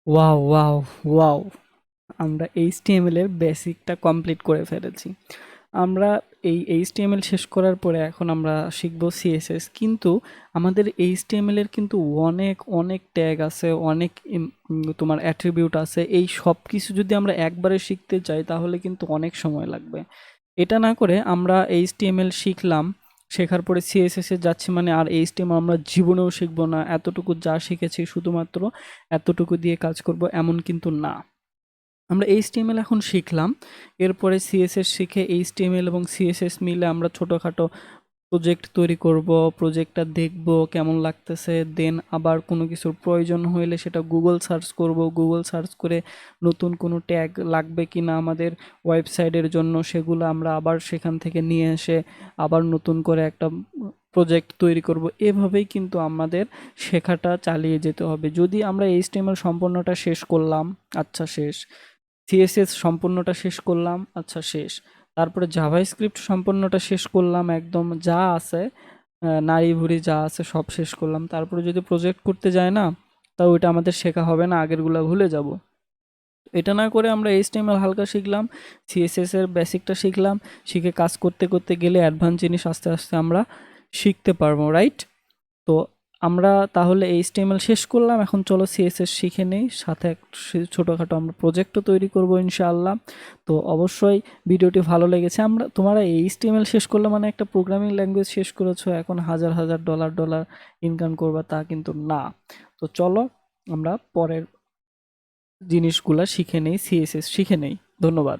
Wow wow wow! আমরা HTML এর বেসিকটা কমপ্লিট করে ফেলেছি। আমরা এই এইচটিএমএল শেষ করার পরে এখন আমরা শিখব সিএসএস। কিন্তু আমাদের এইচটিএমএল এর কিন্তু অনেক অনেক ট্যাগ আছে, অনেক তোমার অ্যাট্রিবিউট আছে। এই সব কিছু যদি আমরা একবারে শিখতে চাই তাহলে কিন্তু অনেক সময় লাগবে। এটা না করে আমরা এইচটিএমএল শিখলাম, শেখার পরে সিএসএস এ যাচ্ছি, মানে আর এইচটিএমএল আমরা জীবনেও শিখবো না। এতটুকু যা শিখেছি শুধুমাত্র এতটুকু দিয়ে কাজ করব এমন কিন্তু না। আমরা এইচটিএমএল এখন শিখলাম, এরপরে সিএসএস শিখে এইচটিএমএল এবং সিএসএস মিলে আমরা ছোটোখাটো প্রজেক্ট তৈরি করব, প্রজেক্টটা দেখব কেমন লাগতেছে, দেন আবার কোনো কিছুর প্রয়োজন হলে সেটা গুগল সার্চ করব, গুগল সার্চ করে নতুন কোনো ট্যাগ লাগবে কি না আমাদের ওয়েবসাইটের জন্য সেগুলো আমরা আবার সেখান থেকে নিয়ে এসে আবার নতুন করে একটা প্রজেক্ট তৈরি করব। এভাবেই কিন্তু আমাদের শেখাটা চালিয়ে যেতে হবে। যদি আমরা এইচটিএমএল সম্পূর্ণটা শেষ করলাম, আচ্ছা শেষ। সিএসএস সম্পূর্ণটা শেষ করলাম, আচ্ছা শেষ। তারপরে জাভাস্ক্রিপ্ট সম্পূর্ণটা শেষ করলাম, একদম যা আছে নাড়ি ভুড়ি যা আছে সব শেষ করলাম। তারপরে যদি প্রজেক্ট করতে যায় না, তা ওইটা আমাদের শেখা হবে না, আগেরগুলা ভুলে যাব। এটা না করে আমরা এইচটিএমএল হালকা শিখলাম, সিএসএস এর বেসিকটা শিখলাম, শিখে কাজ করতে করতে গেলে অ্যাডভান্স জিনিস আস্তে আস্তে আমরা শিখতে পারবো, রাইট? তো আমরা তাহলে এইচটিএমএল শেষ করলাম, এখন চলো সিএসএস শিখে নেই, সাথে ছোটোখাটো আমরা প্রজেক্টও তৈরি করব ইনশাআল্লাহ। তো অবশ্যই ভিডিওটি ভালো লেগেছে। আমরা তোমরা এইচটিএমএল শেষ করলে মানে একটা প্রোগ্রামিং ল্যাঙ্গুয়েজ শেষ করেছো, এখন হাজার হাজার ডলার ডলার ইনকাম করবা তা কিন্তু না। তো চলো আমরা পরের জিনিসগুলা শিখে নেই, সিএসএস শিখে নেই। ধন্যবাদ।